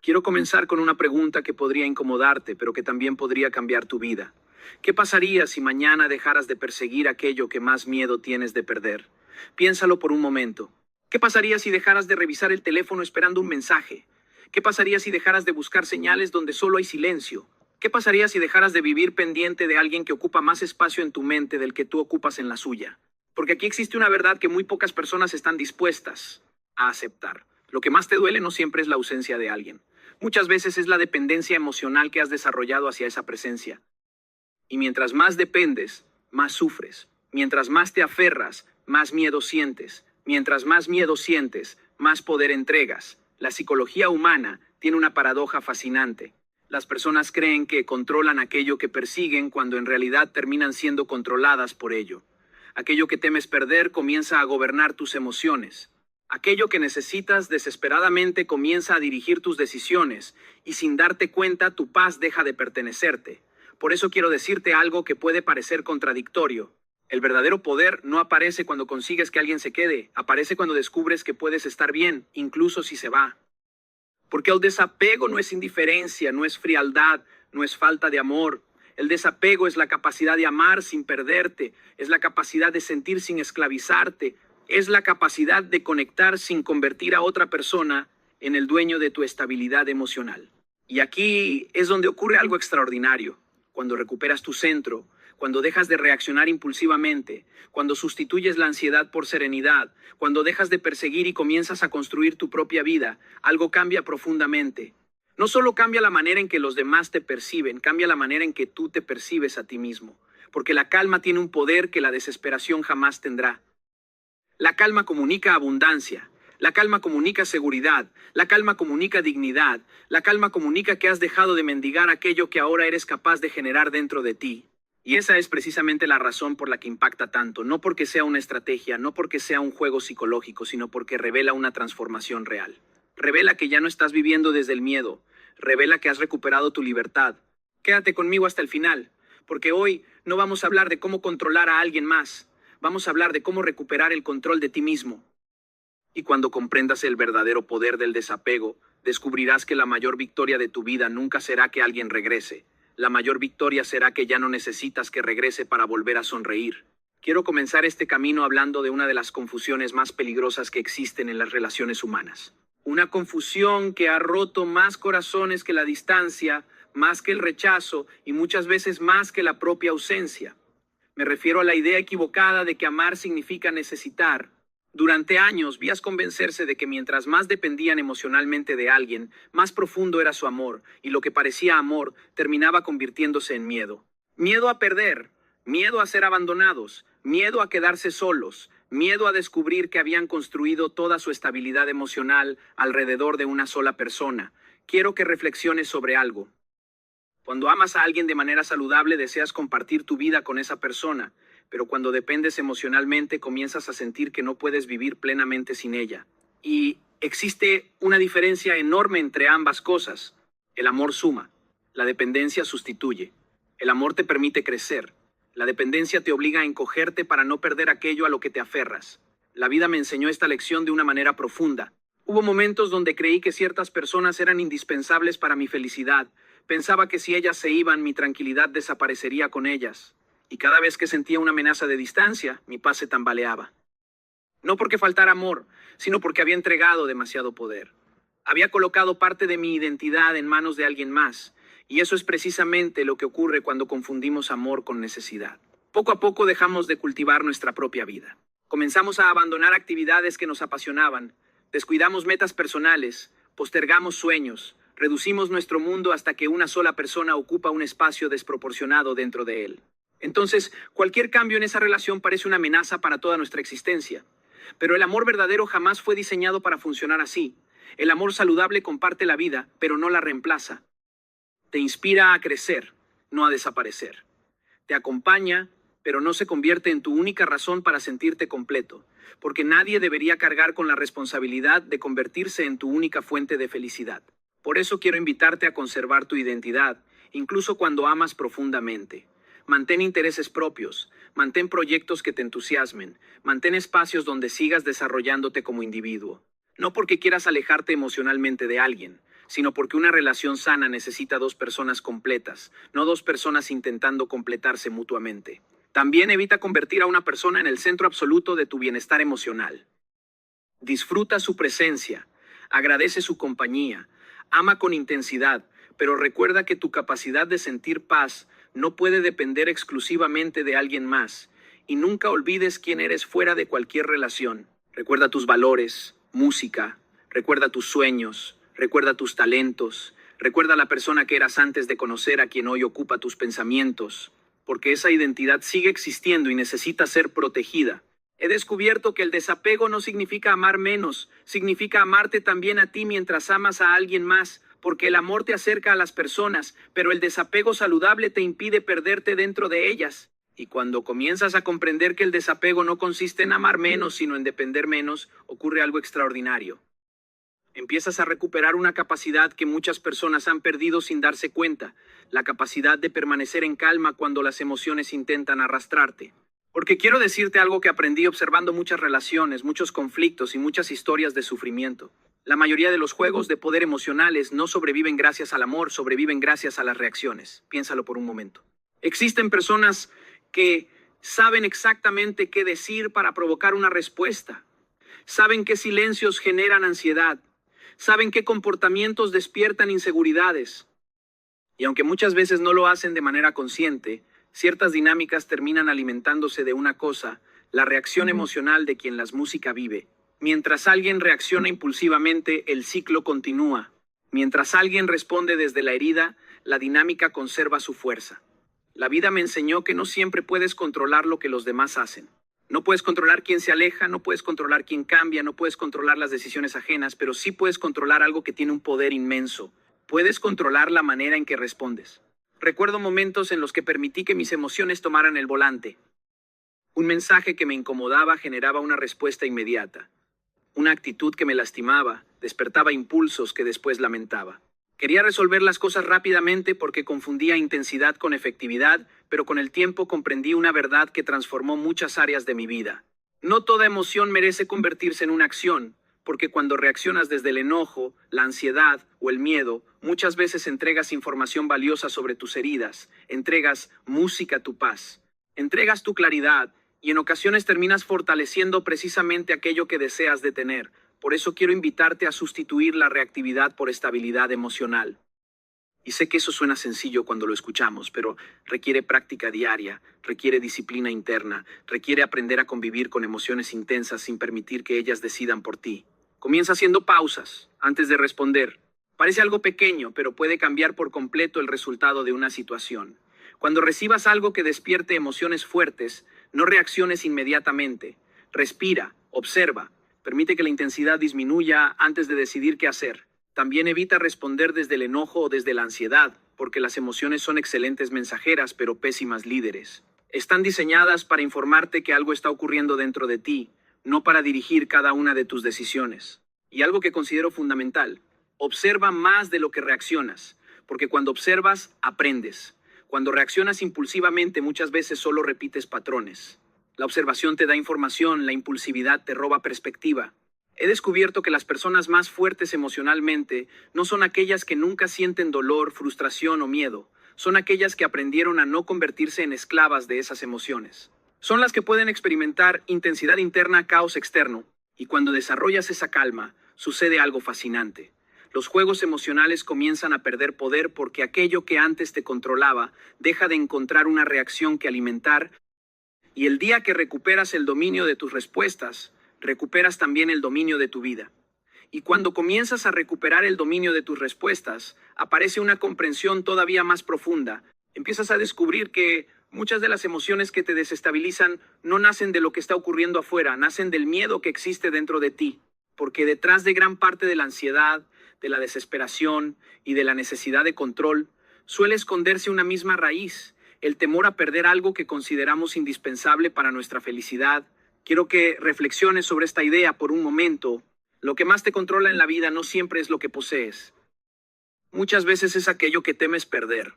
Quiero comenzar con una pregunta que podría incomodarte, pero que también podría cambiar tu vida. ¿Qué pasaría si mañana dejaras de perseguir aquello que más miedo tienes de perder? Piénsalo por un momento. ¿Qué pasaría si dejaras de revisar el teléfono esperando un mensaje? ¿Qué pasaría si dejaras de buscar señales donde solo hay silencio? ¿Qué pasaría si dejaras de vivir pendiente de alguien que ocupa más espacio en tu mente del que tú ocupas en la suya? Porque aquí existe una verdad que muy pocas personas están dispuestas a aceptar. Lo que más te duele no siempre es la ausencia de alguien. Muchas veces es la dependencia emocional que has desarrollado hacia esa presencia. Y mientras más dependes, más sufres. Mientras más te aferras, más miedo sientes. Mientras más miedo sientes, más poder entregas. La psicología humana tiene una paradoja fascinante. Las personas creen que controlan aquello que persiguen cuando en realidad terminan siendo controladas por ello. Aquello que temes perder comienza a gobernar tus emociones. Aquello que necesitas desesperadamente comienza a dirigir tus decisiones y sin darte cuenta tu paz deja de pertenecerte. Por eso quiero decirte algo que puede parecer contradictorio. El verdadero poder no aparece cuando consigues que alguien se quede, aparece cuando descubres que puedes estar bien, incluso si se va. Porque el desapego no es indiferencia, no es frialdad, no es falta de amor. El desapego es la capacidad de amar sin perderte, es la capacidad de sentir sin esclavizarte, es la capacidad de conectar sin convertir a otra persona en el dueño de tu estabilidad emocional. Y aquí es donde ocurre algo extraordinario. Cuando recuperas tu centro, cuando dejas de reaccionar impulsivamente, cuando sustituyes la ansiedad por serenidad, cuando dejas de perseguir y comienzas a construir tu propia vida, algo cambia profundamente. No solo cambia la manera en que los demás te perciben, cambia la manera en que tú te percibes a ti mismo. Porque la calma tiene un poder que la desesperación jamás tendrá. La calma comunica abundancia, la calma comunica seguridad, la calma comunica dignidad, la calma comunica que has dejado de mendigar aquello que ahora eres capaz de generar dentro de ti. Y esa es precisamente la razón por la que impacta tanto, no porque sea una estrategia, no porque sea un juego psicológico, sino porque revela una transformación real. Revela que ya no estás viviendo desde el miedo, revela que has recuperado tu libertad. Quédate conmigo hasta el final, porque hoy no vamos a hablar de cómo controlar a alguien más. Vamos a hablar de cómo recuperar el control de ti mismo. Y cuando comprendas el verdadero poder del desapego, descubrirás que la mayor victoria de tu vida nunca será que alguien regrese. La mayor victoria será que ya no necesitas que regrese para volver a sonreír. Quiero comenzar este camino hablando de una de las confusiones más peligrosas que existen en las relaciones humanas. Una confusión que ha roto más corazones que la distancia, más que el rechazo y muchas veces más que la propia ausencia. Me refiero a la idea equivocada de que amar significa necesitar. Durante años vías convencerse de que mientras más dependían emocionalmente de alguien, más profundo era su amor, y lo que parecía amor terminaba convirtiéndose en miedo. Miedo a perder, miedo a ser abandonados, miedo a quedarse solos, miedo a descubrir que habían construido toda su estabilidad emocional alrededor de una sola persona. Quiero que reflexiones sobre algo. Cuando amas a alguien de manera saludable, deseas compartir tu vida con esa persona, pero cuando dependes emocionalmente, comienzas a sentir que no puedes vivir plenamente sin ella. Y existe una diferencia enorme entre ambas cosas. El amor suma, la dependencia sustituye. El amor te permite crecer. La dependencia te obliga a encogerte para no perder aquello a lo que te aferras. La vida me enseñó esta lección de una manera profunda. Hubo momentos donde creí que ciertas personas eran indispensables para mi felicidad. Pensaba que si ellas se iban, mi tranquilidad desaparecería con ellas. Y cada vez que sentía una amenaza de distancia, mi paz se tambaleaba. No porque faltara amor, sino porque había entregado demasiado poder. Había colocado parte de mi identidad en manos de alguien más. Y eso es precisamente lo que ocurre cuando confundimos amor con necesidad. Poco a poco dejamos de cultivar nuestra propia vida. Comenzamos a abandonar actividades que nos apasionaban. Descuidamos metas personales, postergamos sueños. Reducimos nuestro mundo hasta que una sola persona ocupa un espacio desproporcionado dentro de él. Entonces, cualquier cambio en esa relación parece una amenaza para toda nuestra existencia. Pero el amor verdadero jamás fue diseñado para funcionar así. El amor saludable comparte la vida, pero no la reemplaza. Te inspira a crecer, no a desaparecer. Te acompaña, pero no se convierte en tu única razón para sentirte completo, porque nadie debería cargar con la responsabilidad de convertirse en tu única fuente de felicidad. Por eso quiero invitarte a conservar tu identidad, incluso cuando amas profundamente. Mantén intereses propios, mantén proyectos que te entusiasmen, mantén espacios donde sigas desarrollándote como individuo. No porque quieras alejarte emocionalmente de alguien, sino porque una relación sana necesita dos personas completas, no dos personas intentando completarse mutuamente. También evita convertir a una persona en el centro absoluto de tu bienestar emocional. Disfruta su presencia, agradece su compañía, ama con intensidad, pero recuerda que tu capacidad de sentir paz no puede depender exclusivamente de alguien más, y nunca olvides quién eres fuera de cualquier relación. Recuerda tus valores, música, recuerda tus sueños, recuerda tus talentos, recuerda la persona que eras antes de conocer a quien hoy ocupa tus pensamientos, porque esa identidad sigue existiendo y necesita ser protegida. He descubierto que el desapego no significa amar menos, significa amarte también a ti mientras amas a alguien más, porque el amor te acerca a las personas, pero el desapego saludable te impide perderte dentro de ellas. Y cuando comienzas a comprender que el desapego no consiste en amar menos, sino en depender menos, ocurre algo extraordinario. Empiezas a recuperar una capacidad que muchas personas han perdido sin darse cuenta, la capacidad de permanecer en calma cuando las emociones intentan arrastrarte. Porque quiero decirte algo que aprendí observando muchas relaciones, muchos conflictos y muchas historias de sufrimiento. La mayoría de los juegos de poder emocionales no sobreviven gracias al amor, sobreviven gracias a las reacciones. Piénsalo por un momento. Existen personas que saben exactamente qué decir para provocar una respuesta. Saben qué silencios generan ansiedad. Saben qué comportamientos despiertan inseguridades. Y aunque muchas veces no lo hacen de manera consciente, ciertas dinámicas terminan alimentándose de una cosa, la reacción emocional de quien las música vive. Mientras alguien reacciona impulsivamente, el ciclo continúa. Mientras alguien responde desde la herida, la dinámica conserva su fuerza. La vida me enseñó que no siempre puedes controlar lo que los demás hacen. No puedes controlar quién se aleja, no puedes controlar quién cambia, no puedes controlar las decisiones ajenas, pero sí puedes controlar algo que tiene un poder inmenso. Puedes controlar la manera en que respondes. Recuerdo momentos en los que permití que mis emociones tomaran el volante. Un mensaje que me incomodaba generaba una respuesta inmediata. Una actitud que me lastimaba despertaba impulsos que después lamentaba. Quería resolver las cosas rápidamente porque confundía intensidad con efectividad, pero con el tiempo comprendí una verdad que transformó muchas áreas de mi vida. No toda emoción merece convertirse en una acción, porque cuando reaccionas desde el enojo, la ansiedad o el miedo, muchas veces entregas información valiosa sobre tus heridas, entregas música a tu paz, entregas tu claridad y en ocasiones terminas fortaleciendo precisamente aquello que deseas detener. Por eso quiero invitarte a sustituir la reactividad por estabilidad emocional. Y sé que eso suena sencillo cuando lo escuchamos, pero requiere práctica diaria, requiere disciplina interna, requiere aprender a convivir con emociones intensas sin permitir que ellas decidan por ti. Comienza haciendo pausas antes de responder. Parece algo pequeño, pero puede cambiar por completo el resultado de una situación. Cuando recibas algo que despierte emociones fuertes, no reacciones inmediatamente. Respira, observa. Permite que la intensidad disminuya antes de decidir qué hacer. También evita responder desde el enojo o desde la ansiedad, porque las emociones son excelentes mensajeras, pero pésimas líderes. Están diseñadas para informarte que algo está ocurriendo dentro de ti, no para dirigir cada una de tus decisiones. Y algo que considero fundamental, observa más de lo que reaccionas, porque cuando observas, aprendes. Cuando reaccionas impulsivamente, muchas veces solo repites patrones. La observación te da información, la impulsividad te roba perspectiva. He descubierto que las personas más fuertes emocionalmente no son aquellas que nunca sienten dolor, frustración o miedo. Son aquellas que aprendieron a no convertirse en esclavas de esas emociones. Son las que pueden experimentar intensidad interna, caos externo. Y cuando desarrollas esa calma, sucede algo fascinante. Los juegos emocionales comienzan a perder poder porque aquello que antes te controlaba deja de encontrar una reacción que alimentar. Y el día que recuperas el dominio de tus respuestas, recuperas también el dominio de tu vida. Y cuando comienzas a recuperar el dominio de tus respuestas, aparece una comprensión todavía más profunda. Empiezas a descubrir que muchas de las emociones que te desestabilizan no nacen de lo que está ocurriendo afuera, nacen del miedo que existe dentro de ti. Porque detrás de gran parte de la ansiedad, de la desesperación y de la necesidad de control, suele esconderse una misma raíz, el temor a perder algo que consideramos indispensable para nuestra felicidad. Quiero que reflexiones sobre esta idea por un momento. Lo que más te controla en la vida no siempre es lo que posees. Muchas veces es aquello que temes perder.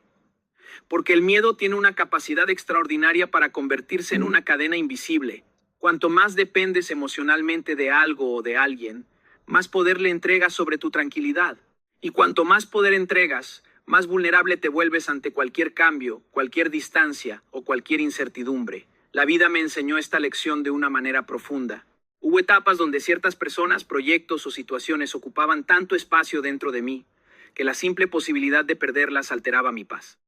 Porque el miedo tiene una capacidad extraordinaria para convertirse en una cadena invisible. Cuanto más dependes emocionalmente de algo o de alguien, más poder le entregas sobre tu tranquilidad. Y cuanto más poder entregas, más vulnerable te vuelves ante cualquier cambio, cualquier distancia o cualquier incertidumbre. La vida me enseñó esta lección de una manera profunda. Hubo etapas donde ciertas personas, proyectos o situaciones ocupaban tanto espacio dentro de mí, que la simple posibilidad de perderlas alteraba mi paz.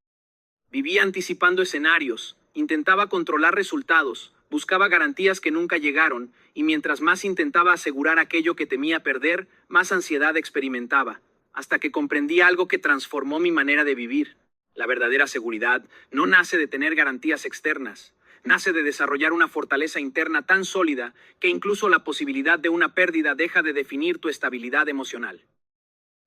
Vivía anticipando escenarios, intentaba controlar resultados, buscaba garantías que nunca llegaron, y mientras más intentaba asegurar aquello que temía perder, más ansiedad experimentaba, hasta que comprendí algo que transformó mi manera de vivir. La verdadera seguridad no nace de tener garantías externas, nace de desarrollar una fortaleza interna tan sólida que incluso la posibilidad de una pérdida deja de definir tu estabilidad emocional.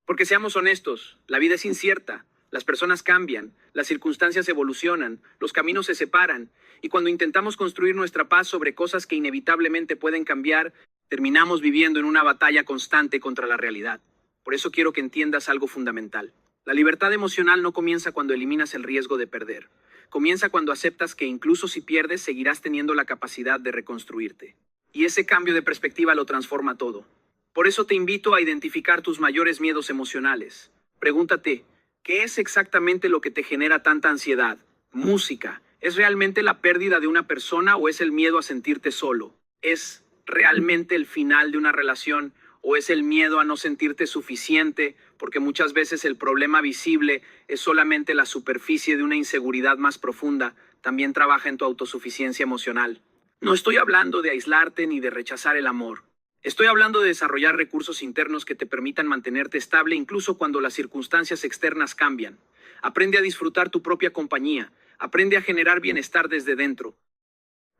Porque seamos honestos, la vida es incierta, las personas cambian, las circunstancias evolucionan, los caminos se separan, y cuando intentamos construir nuestra paz sobre cosas que inevitablemente pueden cambiar, terminamos viviendo en una batalla constante contra la realidad. Por eso quiero que entiendas algo fundamental. La libertad emocional no comienza cuando eliminas el riesgo de perder. Comienza cuando aceptas que incluso si pierdes, seguirás teniendo la capacidad de reconstruirte. Y ese cambio de perspectiva lo transforma todo. Por eso te invito a identificar tus mayores miedos emocionales. Pregúntate, ¿qué es exactamente lo que te genera tanta ansiedad? Música. ¿Es realmente la pérdida de una persona o es el miedo a sentirte solo? ¿Es realmente el final de una relación o es el miedo a no sentirte suficiente? Porque muchas veces el problema visible es solamente la superficie de una inseguridad más profunda. También trabaja en tu autosuficiencia emocional. No estoy hablando de aislarte ni de rechazar el amor. Estoy hablando de desarrollar recursos internos que te permitan mantenerte estable incluso cuando las circunstancias externas cambian. Aprende a disfrutar tu propia compañía. Aprende a generar bienestar desde dentro.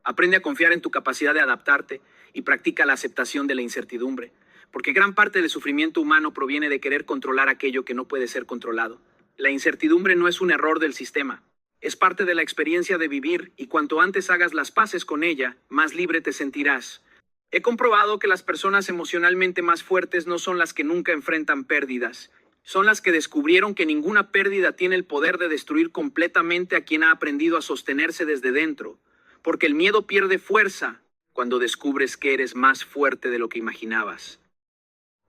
Aprende a confiar en tu capacidad de adaptarte y practica la aceptación de la incertidumbre. Porque gran parte del sufrimiento humano proviene de querer controlar aquello que no puede ser controlado. La incertidumbre no es un error del sistema. Es parte de la experiencia de vivir y cuanto antes hagas las paces con ella, más libre te sentirás. He comprobado que las personas emocionalmente más fuertes no son las que nunca enfrentan pérdidas. Son las que descubrieron que ninguna pérdida tiene el poder de destruir completamente a quien ha aprendido a sostenerse desde dentro. Porque el miedo pierde fuerza cuando descubres que eres más fuerte de lo que imaginabas.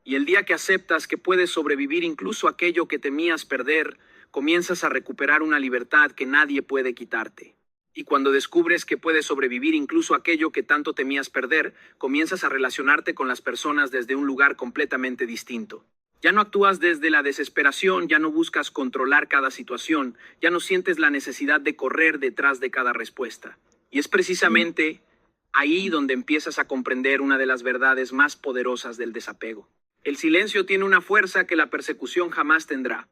Y el día que aceptas que puedes sobrevivir incluso aquello que temías perder, comienzas a recuperar una libertad que nadie puede quitarte. Y cuando descubres que puedes sobrevivir incluso aquello que tanto temías perder, comienzas a relacionarte con las personas desde un lugar completamente distinto. Ya no actúas desde la desesperación, ya no buscas controlar cada situación, ya no sientes la necesidad de correr detrás de cada respuesta. Y es precisamente ahí donde empiezas a comprender una de las verdades más poderosas del desapego. El silencio tiene una fuerza que la persecución jamás tendrá.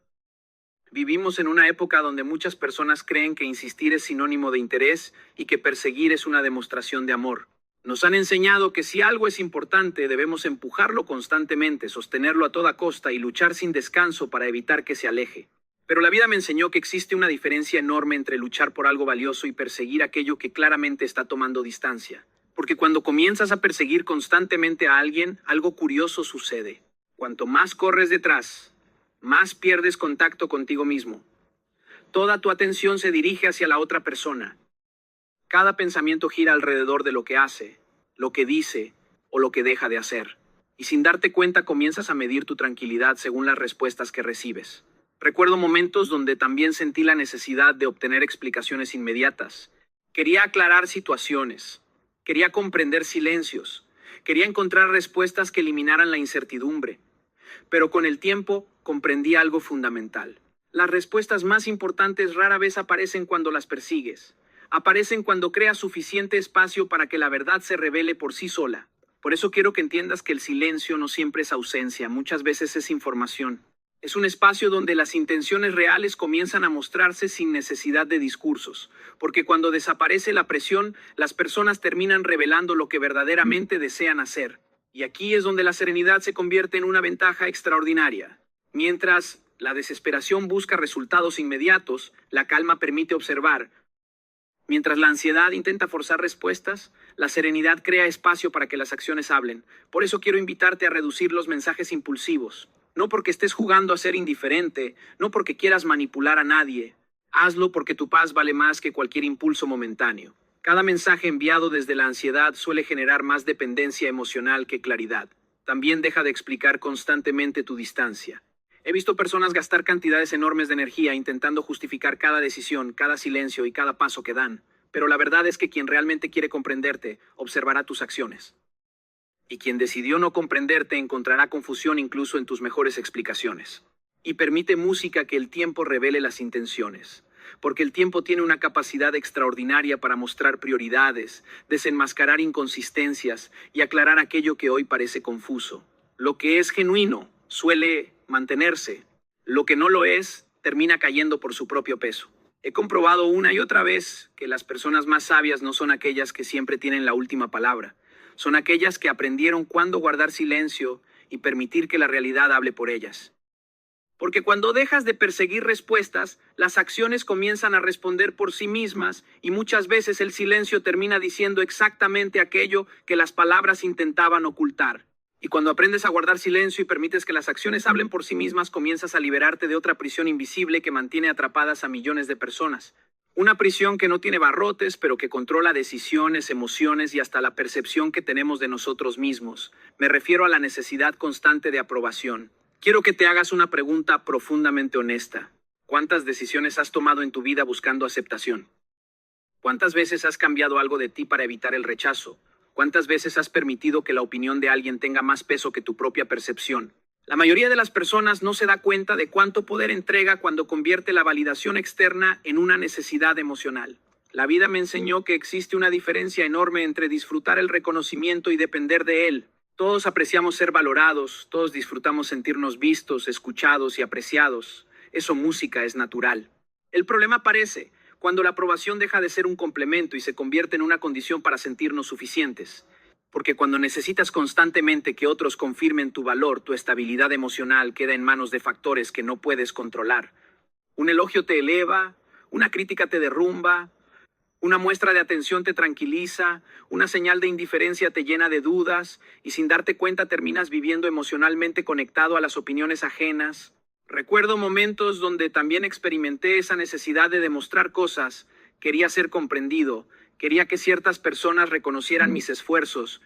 Vivimos en una época donde muchas personas creen que insistir es sinónimo de interés y que perseguir es una demostración de amor. Nos han enseñado que si algo es importante, debemos empujarlo constantemente, sostenerlo a toda costa y luchar sin descanso para evitar que se aleje. Pero la vida me enseñó que existe una diferencia enorme entre luchar por algo valioso y perseguir aquello que claramente está tomando distancia. Porque cuando comienzas a perseguir constantemente a alguien, algo curioso sucede. Cuanto más corres detrás, más pierdes contacto contigo mismo. Toda tu atención se dirige hacia la otra persona. Cada pensamiento gira alrededor de lo que hace, lo que dice o lo que deja de hacer. Y sin darte cuenta comienzas a medir tu tranquilidad según las respuestas que recibes. Recuerdo momentos donde también sentí la necesidad de obtener explicaciones inmediatas. Quería aclarar situaciones. Quería comprender silencios. Quería encontrar respuestas que eliminaran la incertidumbre. Pero con el tiempo comprendí algo fundamental. Las respuestas más importantes rara vez aparecen cuando las persigues. Aparecen cuando creas suficiente espacio para que la verdad se revele por sí sola. Por eso quiero que entiendas que el silencio no siempre es ausencia, muchas veces es información. Es un espacio donde las intenciones reales comienzan a mostrarse sin necesidad de discursos, porque cuando desaparece la presión, las personas terminan revelando lo que verdaderamente desean hacer. Y aquí es donde la serenidad se convierte en una ventaja extraordinaria. Mientras la desesperación busca resultados inmediatos, la calma permite observar. Mientras la ansiedad intenta forzar respuestas, la serenidad crea espacio para que las acciones hablen. Por eso quiero invitarte a reducir los mensajes impulsivos. No porque estés jugando a ser indiferente, no porque quieras manipular a nadie. Hazlo porque tu paz vale más que cualquier impulso momentáneo. Cada mensaje enviado desde la ansiedad suele generar más dependencia emocional que claridad. También deja de explicar constantemente tu distancia. He visto personas gastar cantidades enormes de energía intentando justificar cada decisión, cada silencio y cada paso que dan, pero la verdad es que quien realmente quiere comprenderte observará tus acciones. Y quien decidió no comprenderte encontrará confusión incluso en tus mejores explicaciones. Y permite música que el tiempo revele las intenciones, porque el tiempo tiene una capacidad extraordinaria para mostrar prioridades, desenmascarar inconsistencias y aclarar aquello que hoy parece confuso. Lo que es genuino suele mantenerse, lo que no lo es termina cayendo por su propio peso. He comprobado una y otra vez que las personas más sabias no son aquellas que siempre tienen la última palabra, son aquellas que aprendieron cuándo guardar silencio y permitir que la realidad hable por ellas. Porque cuando dejas de perseguir respuestas, las acciones comienzan a responder por sí mismas y muchas veces el silencio termina diciendo exactamente aquello que las palabras intentaban ocultar. Y cuando aprendes a guardar silencio y permites que las acciones hablen por sí mismas, comienzas a liberarte de otra prisión invisible que mantiene atrapadas a millones de personas. Una prisión que no tiene barrotes, pero que controla decisiones, emociones y hasta la percepción que tenemos de nosotros mismos. Me refiero a la necesidad constante de aprobación. Quiero que te hagas una pregunta profundamente honesta. ¿Cuántas decisiones has tomado en tu vida buscando aceptación? ¿Cuántas veces has cambiado algo de ti para evitar el rechazo? ¿Cuántas veces has permitido que la opinión de alguien tenga más peso que tu propia percepción? La mayoría de las personas no se da cuenta de cuánto poder entrega cuando convierte la validación externa en una necesidad emocional. La vida me enseñó que existe una diferencia enorme entre disfrutar el reconocimiento y depender de él. Todos apreciamos ser valorados, todos disfrutamos sentirnos vistos, escuchados y apreciados. Eso música es natural. El problema aparece cuando la aprobación deja de ser un complemento y se convierte en una condición para sentirnos suficientes. Porque cuando necesitas constantemente que otros confirmen tu valor, tu estabilidad emocional queda en manos de factores que no puedes controlar. Un elogio te eleva, una crítica te derrumba, una muestra de atención te tranquiliza, una señal de indiferencia te llena de dudas y sin darte cuenta terminas viviendo emocionalmente conectado a las opiniones ajenas. Recuerdo momentos donde también experimenté esa necesidad de demostrar cosas. Quería ser comprendido, quería que ciertas personas reconocieran mis esfuerzos.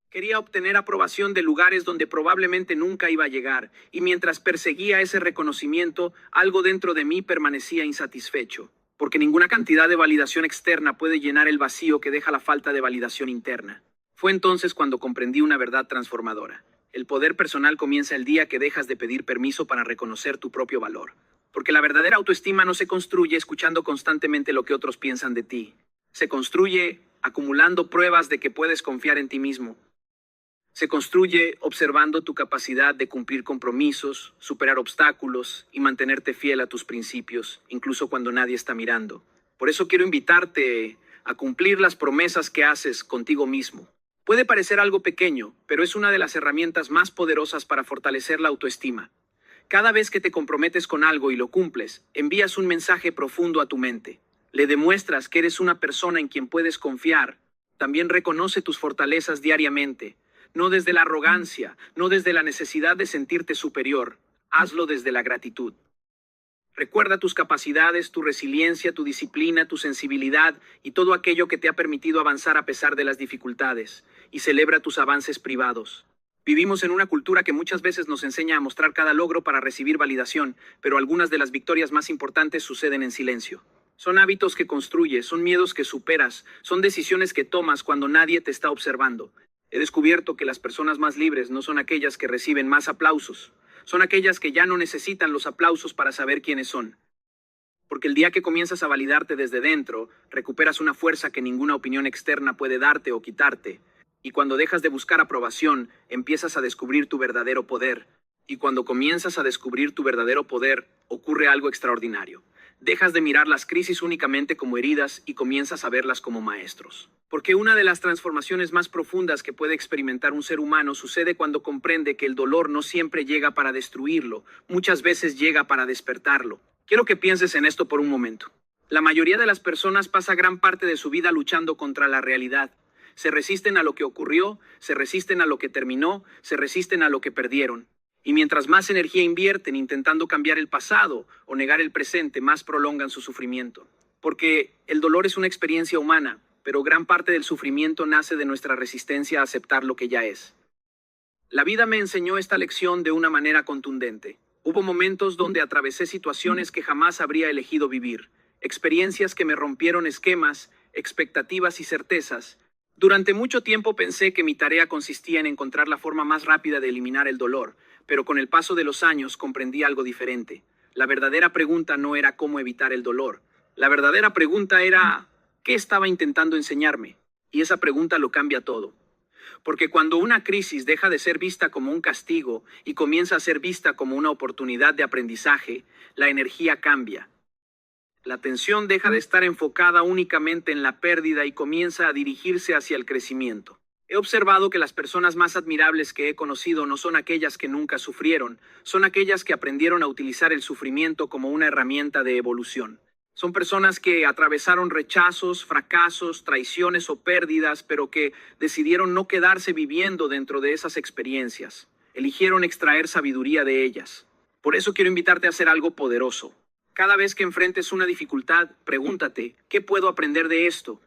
Quería obtener aprobación de lugares donde probablemente nunca iba a llegar, y mientras perseguía ese reconocimiento, algo dentro de mí permanecía insatisfecho, porque ninguna cantidad de validación externa puede llenar el vacío que deja la falta de validación interna. Fue entonces cuando comprendí una verdad transformadora. El poder personal comienza el día que dejas de pedir permiso para reconocer tu propio valor. Porque la verdadera autoestima no se construye escuchando constantemente lo que otros piensan de ti. Se construye acumulando pruebas de que puedes confiar en ti mismo. Se construye observando tu capacidad de cumplir compromisos, superar obstáculos y mantenerte fiel a tus principios, incluso cuando nadie está mirando. Por eso quiero invitarte a cumplir las promesas que haces contigo mismo. Puede parecer algo pequeño, pero es una de las herramientas más poderosas para fortalecer la autoestima. Cada vez que te comprometes con algo y lo cumples, envías un mensaje profundo a tu mente. Le demuestras que eres una persona en quien puedes confiar. También reconoce tus fortalezas diariamente. No desde la arrogancia, no desde la necesidad de sentirte superior. Hazlo desde la gratitud. Recuerda tus capacidades, tu resiliencia, tu disciplina, tu sensibilidad y todo aquello que te ha permitido avanzar a pesar de las dificultades. Y celebra tus avances privados. Vivimos en una cultura que muchas veces nos enseña a mostrar cada logro para recibir validación, pero algunas de las victorias más importantes suceden en silencio. Son hábitos que construyes, son miedos que superas, son decisiones que tomas cuando nadie te está observando. He descubierto que las personas más libres no son aquellas que reciben más aplausos, son aquellas que ya no necesitan los aplausos para saber quiénes son. Porque el día que comienzas a validarte desde dentro, recuperas una fuerza que ninguna opinión externa puede darte o quitarte. Y cuando dejas de buscar aprobación, empiezas a descubrir tu verdadero poder. Y cuando comienzas a descubrir tu verdadero poder, ocurre algo extraordinario. Dejas de mirar las crisis únicamente como heridas y comienzas a verlas como maestros. Porque una de las transformaciones más profundas que puede experimentar un ser humano sucede cuando comprende que el dolor no siempre llega para destruirlo, muchas veces llega para despertarlo. Quiero que pienses en esto por un momento. La mayoría de las personas pasa gran parte de su vida luchando contra la realidad. Se resisten a lo que ocurrió, se resisten a lo que terminó, se resisten a lo que perdieron. Y mientras más energía invierten intentando cambiar el pasado o negar el presente, más prolongan su sufrimiento. Porque el dolor es una experiencia humana, pero gran parte del sufrimiento nace de nuestra resistencia a aceptar lo que ya es. La vida me enseñó esta lección de una manera contundente. Hubo momentos donde atravesé situaciones que jamás habría elegido vivir, experiencias que me rompieron esquemas, expectativas y certezas. Durante mucho tiempo pensé que mi tarea consistía en encontrar la forma más rápida de eliminar el dolor, pero con el paso de los años comprendí algo diferente. La verdadera pregunta no era cómo evitar el dolor. La verdadera pregunta era ¿qué estaba intentando enseñarme? Y esa pregunta lo cambia todo. Porque cuando una crisis deja de ser vista como un castigo y comienza a ser vista como una oportunidad de aprendizaje, la energía cambia. La atención deja de estar enfocada únicamente en la pérdida y comienza a dirigirse hacia el crecimiento. He observado que las personas más admirables que he conocido no son aquellas que nunca sufrieron, son aquellas que aprendieron a utilizar el sufrimiento como una herramienta de evolución. Son personas que atravesaron rechazos, fracasos, traiciones o pérdidas, pero que decidieron no quedarse viviendo dentro de esas experiencias. Eligieron extraer sabiduría de ellas. Por eso quiero invitarte a hacer algo poderoso. Cada vez que enfrentes una dificultad, pregúntate, ¿qué puedo aprender de esto?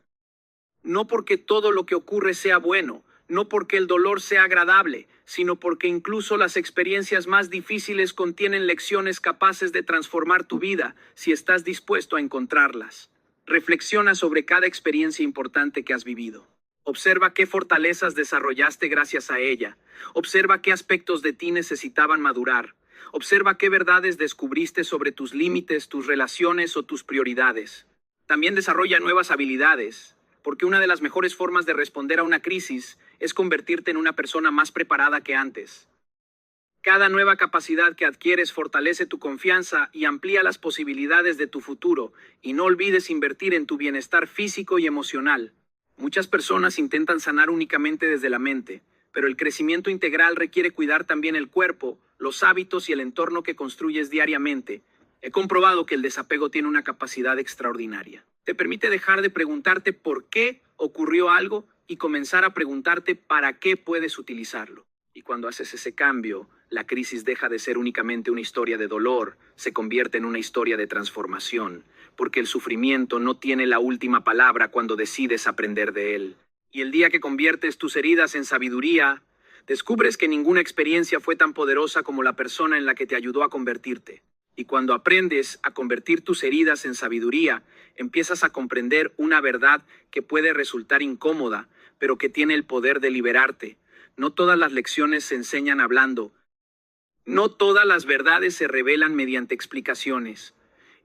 No porque todo lo que ocurre sea bueno, no porque el dolor sea agradable, sino porque incluso las experiencias más difíciles contienen lecciones capaces de transformar tu vida si estás dispuesto a encontrarlas. Reflexiona sobre cada experiencia importante que has vivido. Observa qué fortalezas desarrollaste gracias a ella. Observa qué aspectos de ti necesitaban madurar. Observa qué verdades descubriste sobre tus límites, tus relaciones o tus prioridades. También desarrolla nuevas habilidades, porque una de las mejores formas de responder a una crisis es convertirte en una persona más preparada que antes. Cada nueva capacidad que adquieres fortalece tu confianza y amplía las posibilidades de tu futuro, y no olvides invertir en tu bienestar físico y emocional. Muchas personas intentan sanar únicamente desde la mente, pero el crecimiento integral requiere cuidar también el cuerpo, los hábitos y el entorno que construyes diariamente. He comprobado que el desapego tiene una capacidad extraordinaria. Te permite dejar de preguntarte por qué ocurrió algo y comenzar a preguntarte para qué puedes utilizarlo. Y cuando haces ese cambio, la crisis deja de ser únicamente una historia de dolor, se convierte en una historia de transformación, porque el sufrimiento no tiene la última palabra cuando decides aprender de él. Y el día que conviertes tus heridas en sabiduría, descubres que ninguna experiencia fue tan poderosa como la persona en la que te ayudó a convertirte. Y cuando aprendes a convertir tus heridas en sabiduría, empiezas a comprender una verdad que puede resultar incómoda, pero que tiene el poder de liberarte. No todas las lecciones se enseñan hablando. No todas las verdades se revelan mediante explicaciones.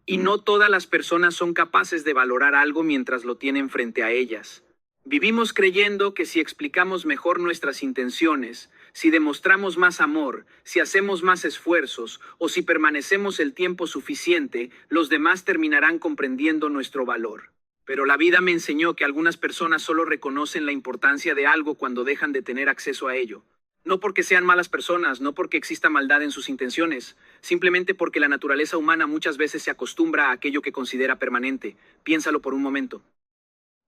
Y no todas las personas son capaces de valorar algo mientras lo tienen frente a ellas. Vivimos creyendo que si explicamos mejor nuestras intenciones, si demostramos más amor, si hacemos más esfuerzos o si permanecemos el tiempo suficiente, los demás terminarán comprendiendo nuestro valor. Pero la vida me enseñó que algunas personas solo reconocen la importancia de algo cuando dejan de tener acceso a ello. No porque sean malas personas, no porque exista maldad en sus intenciones, simplemente porque la naturaleza humana muchas veces se acostumbra a aquello que considera permanente. Piénsalo por un momento.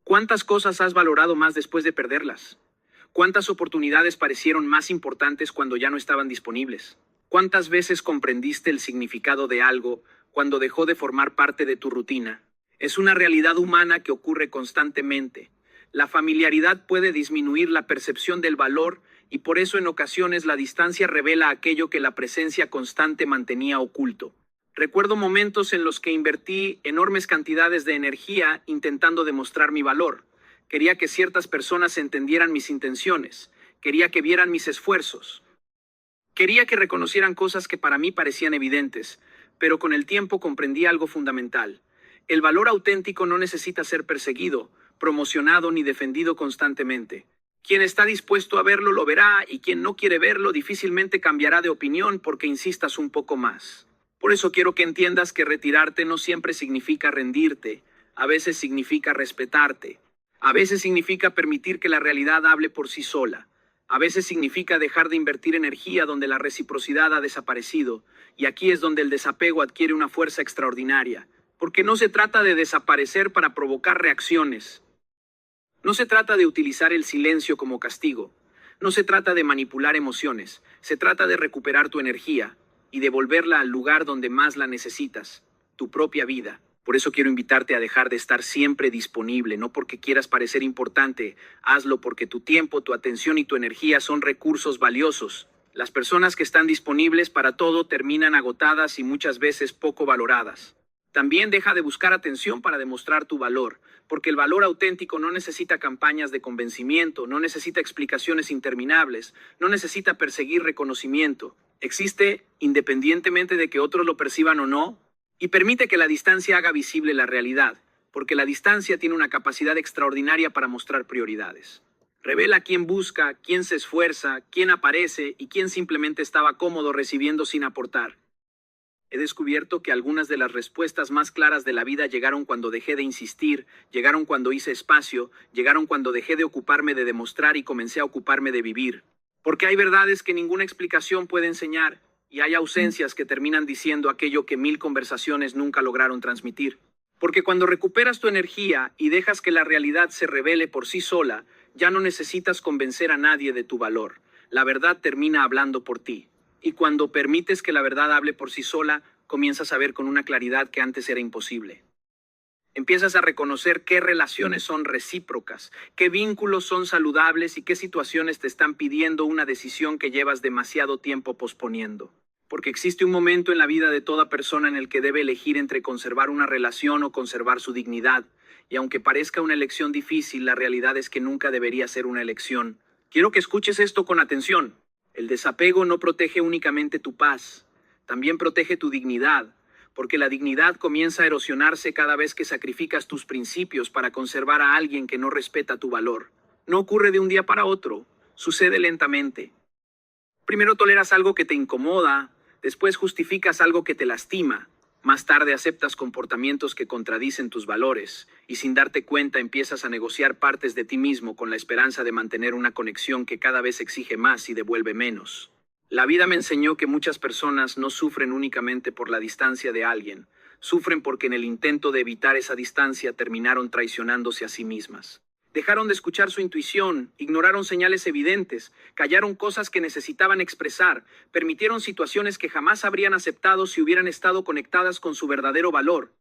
¿Cuántas cosas has valorado más después de perderlas? ¿Cuántas oportunidades parecieron más importantes cuando ya no estaban disponibles? ¿Cuántas veces comprendiste el significado de algo cuando dejó de formar parte de tu rutina? Es una realidad humana que ocurre constantemente. La familiaridad puede disminuir la percepción del valor y por eso en ocasiones la distancia revela aquello que la presencia constante mantenía oculto. Recuerdo momentos en los que invertí enormes cantidades de energía intentando demostrar mi valor. Quería que ciertas personas entendieran mis intenciones. Quería que vieran mis esfuerzos. Quería que reconocieran cosas que para mí parecían evidentes, pero con el tiempo comprendí algo fundamental. El valor auténtico no necesita ser perseguido, promocionado ni defendido constantemente. Quien está dispuesto a verlo lo verá y quien no quiere verlo difícilmente cambiará de opinión porque insistas un poco más. Por eso quiero que entiendas que retirarte no siempre significa rendirte, a veces significa respetarte, a veces significa permitir que la realidad hable por sí sola, a veces significa dejar de invertir energía donde la reciprocidad ha desaparecido, y aquí es donde el desapego adquiere una fuerza extraordinaria, porque no se trata de desaparecer para provocar reacciones, no se trata de utilizar el silencio como castigo, no se trata de manipular emociones, se trata de recuperar tu energía, y devolverla al lugar donde más la necesitas, tu propia vida. Por eso quiero invitarte a dejar de estar siempre disponible, no porque quieras parecer importante, hazlo porque tu tiempo, tu atención y tu energía son recursos valiosos. Las personas que están disponibles para todo terminan agotadas y muchas veces poco valoradas. También deja de buscar atención para demostrar tu valor, porque el valor auténtico no necesita campañas de convencimiento, no necesita explicaciones interminables, no necesita perseguir reconocimiento. Existe independientemente de que otros lo perciban o no, y permite que la distancia haga visible la realidad, porque la distancia tiene una capacidad extraordinaria para mostrar prioridades. Revela quién busca, quién se esfuerza, quién aparece y quién simplemente estaba cómodo recibiendo sin aportar. He descubierto que algunas de las respuestas más claras de la vida llegaron cuando dejé de insistir, llegaron cuando hice espacio, llegaron cuando dejé de ocuparme de demostrar y comencé a ocuparme de vivir. Porque hay verdades que ninguna explicación puede enseñar y hay ausencias que terminan diciendo aquello que 1000 conversaciones nunca lograron transmitir. Porque cuando recuperas tu energía y dejas que la realidad se revele por sí sola, ya no necesitas convencer a nadie de tu valor. La verdad termina hablando por ti. Y cuando permites que la verdad hable por sí sola, comienzas a ver con una claridad que antes era imposible. Empiezas a reconocer qué relaciones son recíprocas, qué vínculos son saludables y qué situaciones te están pidiendo una decisión que llevas demasiado tiempo posponiendo. Porque existe un momento en la vida de toda persona en el que debe elegir entre conservar una relación o conservar su dignidad. Y aunque parezca una elección difícil, la realidad es que nunca debería ser una elección. Quiero que escuches esto con atención. El desapego no protege únicamente tu paz, también protege tu dignidad, porque la dignidad comienza a erosionarse cada vez que sacrificas tus principios para conservar a alguien que no respeta tu valor. No ocurre de un día para otro, sucede lentamente. Primero toleras algo que te incomoda, después justificas algo que te lastima, más tarde aceptas comportamientos que contradicen tus valores y sin darte cuenta empiezas a negociar partes de ti mismo con la esperanza de mantener una conexión que cada vez exige más y devuelve menos. La vida me enseñó que muchas personas no sufren únicamente por la distancia de alguien, sufren porque en el intento de evitar esa distancia terminaron traicionándose a sí mismas. Dejaron de escuchar su intuición, ignoraron señales evidentes, callaron cosas que necesitaban expresar, permitieron situaciones que jamás habrían aceptado si hubieran estado conectadas con su verdadero valor.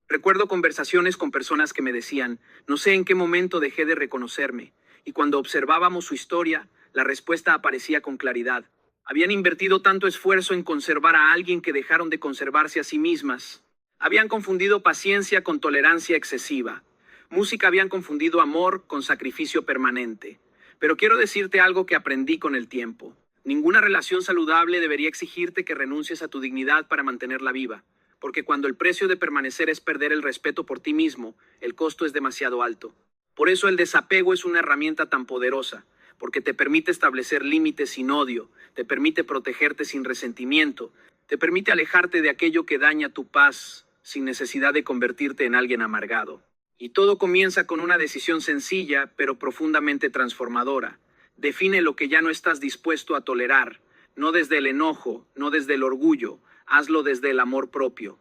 Recuerdo conversaciones con personas que me decían, no sé en qué momento dejé de reconocerme, y cuando observábamos su historia, la respuesta aparecía con claridad. Habían invertido tanto esfuerzo en conservar a alguien que dejaron de conservarse a sí mismas. Habían confundido paciencia con tolerancia excesiva. Música habían confundido amor con sacrificio permanente. Pero quiero decirte algo que aprendí con el tiempo. Ninguna relación saludable debería exigirte que renuncies a tu dignidad para mantenerla viva. Porque cuando el precio de permanecer es perder el respeto por ti mismo, el costo es demasiado alto. Por eso el desapego es una herramienta tan poderosa. Porque te permite establecer límites sin odio, te permite protegerte sin resentimiento, te permite alejarte de aquello que daña tu paz sin necesidad de convertirte en alguien amargado. Y todo comienza con una decisión sencilla, pero profundamente transformadora. Define lo que ya no estás dispuesto a tolerar, no desde el enojo, no desde el orgullo, hazlo desde el amor propio.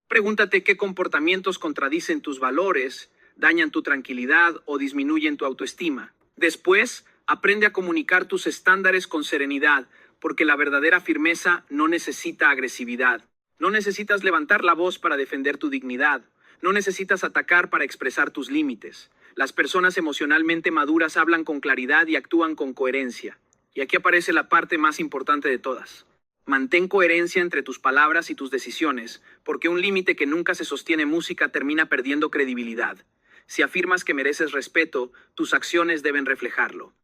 Pregúntate qué comportamientos contradicen tus valores, dañan tu tranquilidad o disminuyen tu autoestima. Después, aprende a comunicar tus estándares con serenidad, porque la verdadera firmeza no necesita agresividad. No necesitas levantar la voz para defender tu dignidad. No necesitas atacar para expresar tus límites. Las personas emocionalmente maduras hablan con claridad y actúan con coherencia. Y aquí aparece la parte más importante de todas. Mantén coherencia entre tus palabras y tus decisiones, porque un límite que nunca se sostiene música termina perdiendo credibilidad. Si afirmas que mereces respeto, tus acciones deben reflejarlo.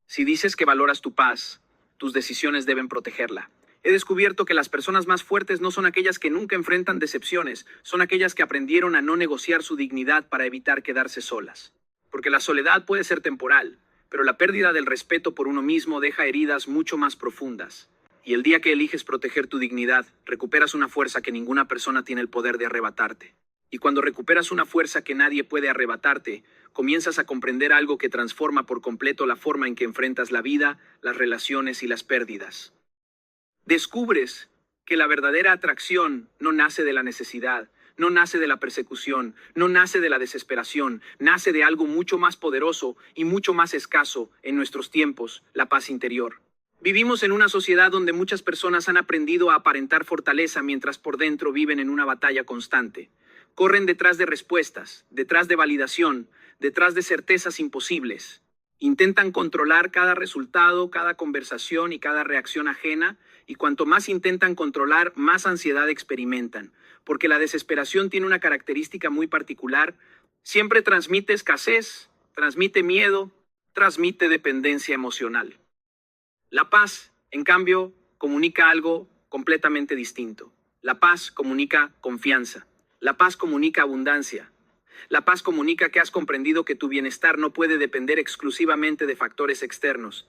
Si dices que valoras tu paz, tus decisiones deben protegerla. He descubierto que las personas más fuertes no son aquellas que nunca enfrentan decepciones, son aquellas que aprendieron a no negociar su dignidad para evitar quedarse solas. Porque la soledad puede ser temporal, pero la pérdida del respeto por uno mismo deja heridas mucho más profundas. Y el día que eliges proteger tu dignidad, recuperas una fuerza que ninguna persona tiene el poder de arrebatarte. Y cuando recuperas una fuerza que nadie puede arrebatarte, comienzas a comprender algo que transforma por completo la forma en que enfrentas la vida, las relaciones y las pérdidas. Descubres que la verdadera atracción no nace de la necesidad, no nace de la persecución, no nace de la desesperación, nace de algo mucho más poderoso y mucho más escaso en nuestros tiempos, la paz interior. Vivimos en una sociedad donde muchas personas han aprendido a aparentar fortaleza mientras por dentro viven en una batalla constante. Corren detrás de respuestas, detrás de validación, detrás de certezas imposibles. Intentan controlar cada resultado, cada conversación y cada reacción ajena, y cuanto más intentan controlar, más ansiedad experimentan, porque la desesperación tiene una característica muy particular: siempre transmite escasez, transmite miedo, transmite dependencia emocional. La paz, en cambio, comunica algo completamente distinto. La paz comunica confianza. La paz comunica abundancia. La paz comunica que has comprendido que tu bienestar no puede depender exclusivamente de factores externos.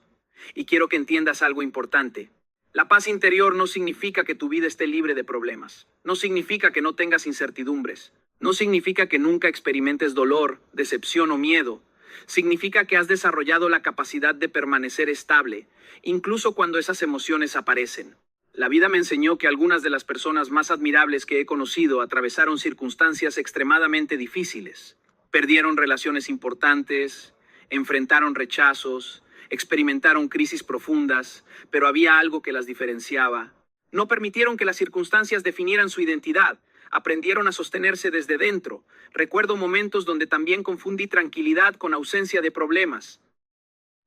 Y quiero que entiendas algo importante. La paz interior no significa que tu vida esté libre de problemas. No significa que no tengas incertidumbres. No significa que nunca experimentes dolor, decepción o miedo. Significa que has desarrollado la capacidad de permanecer estable, incluso cuando esas emociones aparecen. La vida me enseñó que algunas de las personas más admirables que he conocido atravesaron circunstancias extremadamente difíciles. Perdieron relaciones importantes, enfrentaron rechazos, experimentaron crisis profundas, pero había algo que las diferenciaba. No permitieron que las circunstancias definieran su identidad. Aprendieron a sostenerse desde dentro. Recuerdo momentos donde también confundí tranquilidad con ausencia de problemas.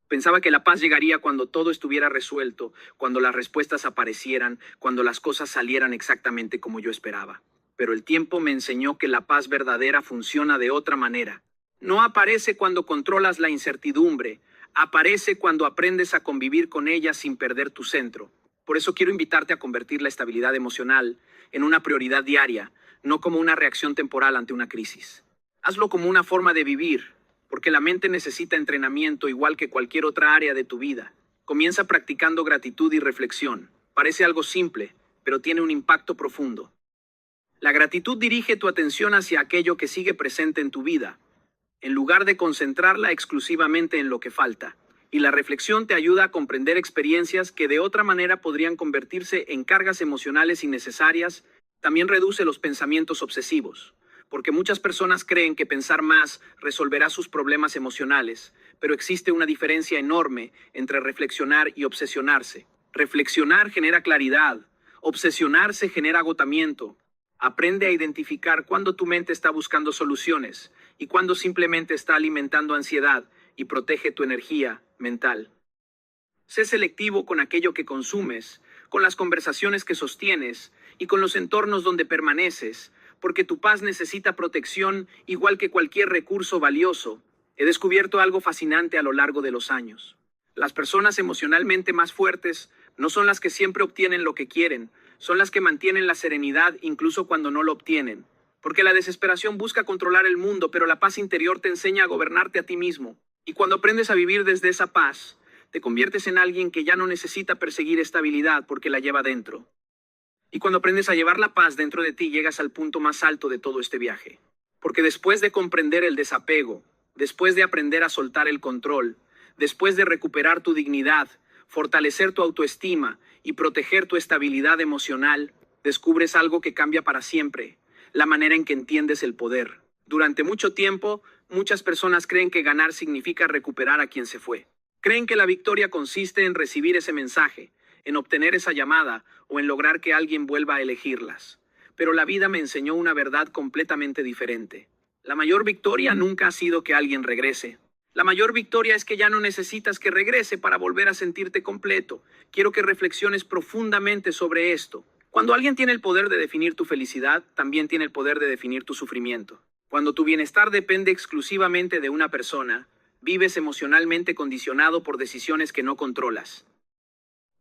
Pensaba que la paz llegaría cuando todo estuviera resuelto, cuando las respuestas aparecieran, cuando las cosas salieran exactamente como yo esperaba. Pero el tiempo me enseñó que la paz verdadera funciona de otra manera. No aparece cuando controlas la incertidumbre, aparece cuando aprendes a convivir con ella sin perder tu centro. Por eso quiero invitarte a convertir la estabilidad emocional en una prioridad diaria, no como una reacción temporal ante una crisis. Hazlo como una forma de vivir, porque la mente necesita entrenamiento igual que cualquier otra área de tu vida. Comienza practicando gratitud y reflexión. Parece algo simple, pero tiene un impacto profundo. La gratitud dirige tu atención hacia aquello que sigue presente en tu vida, en lugar de concentrarla exclusivamente en lo que falta. Y la reflexión te ayuda a comprender experiencias que de otra manera podrían convertirse en cargas emocionales innecesarias. También reduce los pensamientos obsesivos, porque muchas personas creen que pensar más resolverá sus problemas emocionales, pero existe una diferencia enorme entre reflexionar y obsesionarse. Reflexionar genera claridad, obsesionarse genera agotamiento. Aprende a identificar cuándo tu mente está buscando soluciones y cuándo simplemente está alimentando ansiedad, y protege tu energía mental. Sé selectivo con aquello que consumes, con las conversaciones que sostienes y con los entornos donde permaneces, porque tu paz necesita protección igual que cualquier recurso valioso. He descubierto algo fascinante a lo largo de los años. Las personas emocionalmente más fuertes no son las que siempre obtienen lo que quieren, son las que mantienen la serenidad incluso cuando no lo obtienen. Porque la desesperación busca controlar el mundo, pero la paz interior te enseña a gobernarte a ti mismo. Y cuando aprendes a vivir desde esa paz, te conviertes en alguien que ya no necesita perseguir estabilidad porque la lleva dentro. Y cuando aprendes a llevar la paz dentro de ti, llegas al punto más alto de todo este viaje. Porque después de comprender el desapego, después de aprender a soltar el control, después de recuperar tu dignidad, fortalecer tu autoestima y proteger tu estabilidad emocional, descubres algo que cambia para siempre: la manera en que entiendes el poder. Durante mucho tiempo, muchas personas creen que ganar significa recuperar a quien se fue. Creen que la victoria consiste en recibir ese mensaje, en obtener esa llamada o en lograr que alguien vuelva a elegirlas. Pero la vida me enseñó una verdad completamente diferente. La mayor victoria nunca ha sido que alguien regrese. La mayor victoria es que ya no necesitas que regrese para volver a sentirte completo. Quiero que reflexiones profundamente sobre esto. Cuando alguien tiene el poder de definir tu felicidad, también tiene el poder de definir tu sufrimiento. Cuando tu bienestar depende exclusivamente de una persona, vives emocionalmente condicionado por decisiones que no controlas.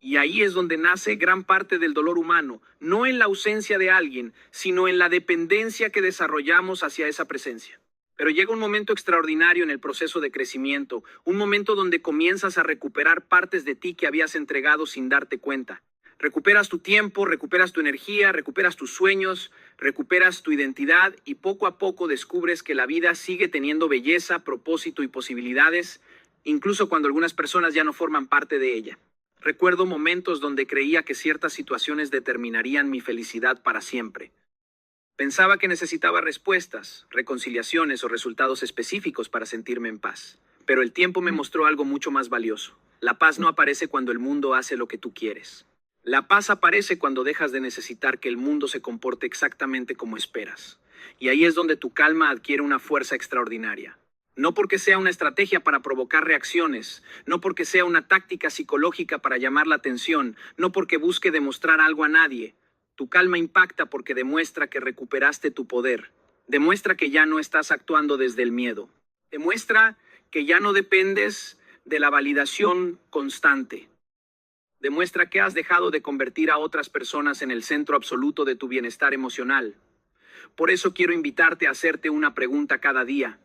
Y ahí es donde nace gran parte del dolor humano, no en la ausencia de alguien, sino en la dependencia que desarrollamos hacia esa presencia. Pero llega un momento extraordinario en el proceso de crecimiento, un momento donde comienzas a recuperar partes de ti que habías entregado sin darte cuenta. Recuperas tu tiempo, recuperas tu energía, recuperas tus sueños, recuperas tu identidad y poco a poco descubres que la vida sigue teniendo belleza, propósito y posibilidades, incluso cuando algunas personas ya no forman parte de ella. Recuerdo momentos donde creía que ciertas situaciones determinarían mi felicidad para siempre. Pensaba que necesitaba respuestas, reconciliaciones o resultados específicos para sentirme en paz. Pero el tiempo me mostró algo mucho más valioso. La paz no aparece cuando el mundo hace lo que tú quieres. La paz aparece cuando dejas de necesitar que el mundo se comporte exactamente como esperas. Y ahí es donde tu calma adquiere una fuerza extraordinaria. No porque sea una estrategia para provocar reacciones, no porque sea una táctica psicológica para llamar la atención, no porque busque demostrar algo a nadie. Tu calma impacta porque demuestra que recuperaste tu poder. Demuestra que ya no estás actuando desde el miedo. Demuestra que ya no dependes de la validación constante. Demuestra que has dejado de convertir a otras personas en el centro absoluto de tu bienestar emocional. Por eso quiero invitarte a hacerte una pregunta cada día.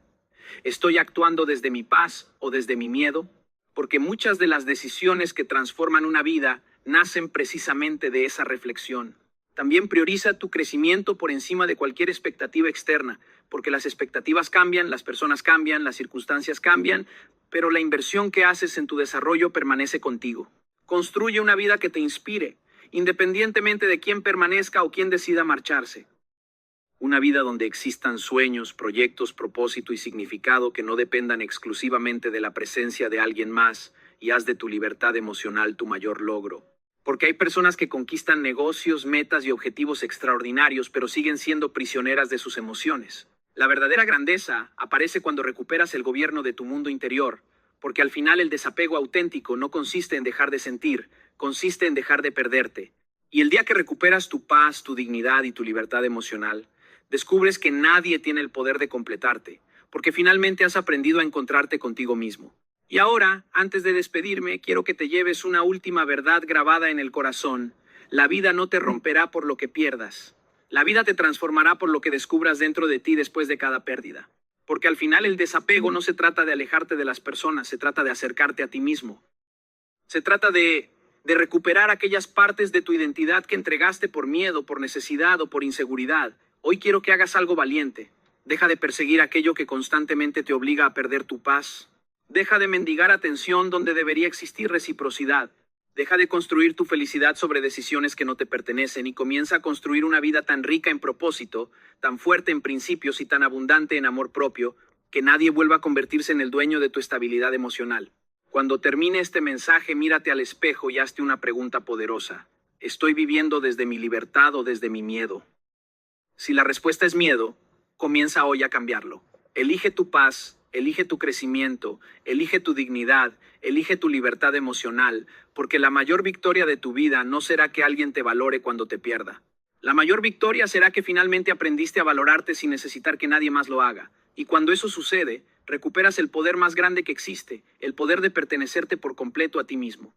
¿Estoy actuando desde mi paz o desde mi miedo? Porque muchas de las decisiones que transforman una vida nacen precisamente de esa reflexión. También prioriza tu crecimiento por encima de cualquier expectativa externa, porque las expectativas cambian, las personas cambian, las circunstancias cambian, pero la inversión que haces en tu desarrollo permanece contigo. Construye una vida que te inspire, independientemente de quién permanezca o quién decida marcharse. Una vida donde existan sueños, proyectos, propósito y significado que no dependan exclusivamente de la presencia de alguien más, y haz de tu libertad emocional tu mayor logro. Porque hay personas que conquistan negocios, metas y objetivos extraordinarios, pero siguen siendo prisioneras de sus emociones. La verdadera grandeza aparece cuando recuperas el gobierno de tu mundo interior, porque al final el desapego auténtico no consiste en dejar de sentir, consiste en dejar de perderte. Y el día que recuperas tu paz, tu dignidad y tu libertad emocional, descubres que nadie tiene el poder de completarte, porque finalmente has aprendido a encontrarte contigo mismo. Y ahora, antes de despedirme, quiero que te lleves una última verdad grabada en el corazón. La vida no te romperá por lo que pierdas. La vida te transformará por lo que descubras dentro de ti después de cada pérdida. Porque al final el desapego no se trata de alejarte de las personas, se trata de acercarte a ti mismo. Se trata de recuperar aquellas partes de tu identidad que entregaste por miedo, por necesidad o por inseguridad. Hoy quiero que hagas algo valiente. Deja de perseguir aquello que constantemente te obliga a perder tu paz. Deja de mendigar atención donde debería existir reciprocidad. Deja de construir tu felicidad sobre decisiones que no te pertenecen y comienza a construir una vida tan rica en propósito, tan fuerte en principios y tan abundante en amor propio, que nadie vuelva a convertirse en el dueño de tu estabilidad emocional. Cuando termine este mensaje, mírate al espejo y hazte una pregunta poderosa. ¿Estoy viviendo desde mi libertad o desde mi miedo? Si la respuesta es miedo, comienza hoy a cambiarlo. Elige tu paz, elige tu crecimiento, elige tu dignidad, elige tu libertad emocional, porque la mayor victoria de tu vida no será que alguien te valore cuando te pierda. La mayor victoria será que finalmente aprendiste a valorarte sin necesitar que nadie más lo haga. Y cuando eso sucede, recuperas el poder más grande que existe, el poder de pertenecerte por completo a ti mismo.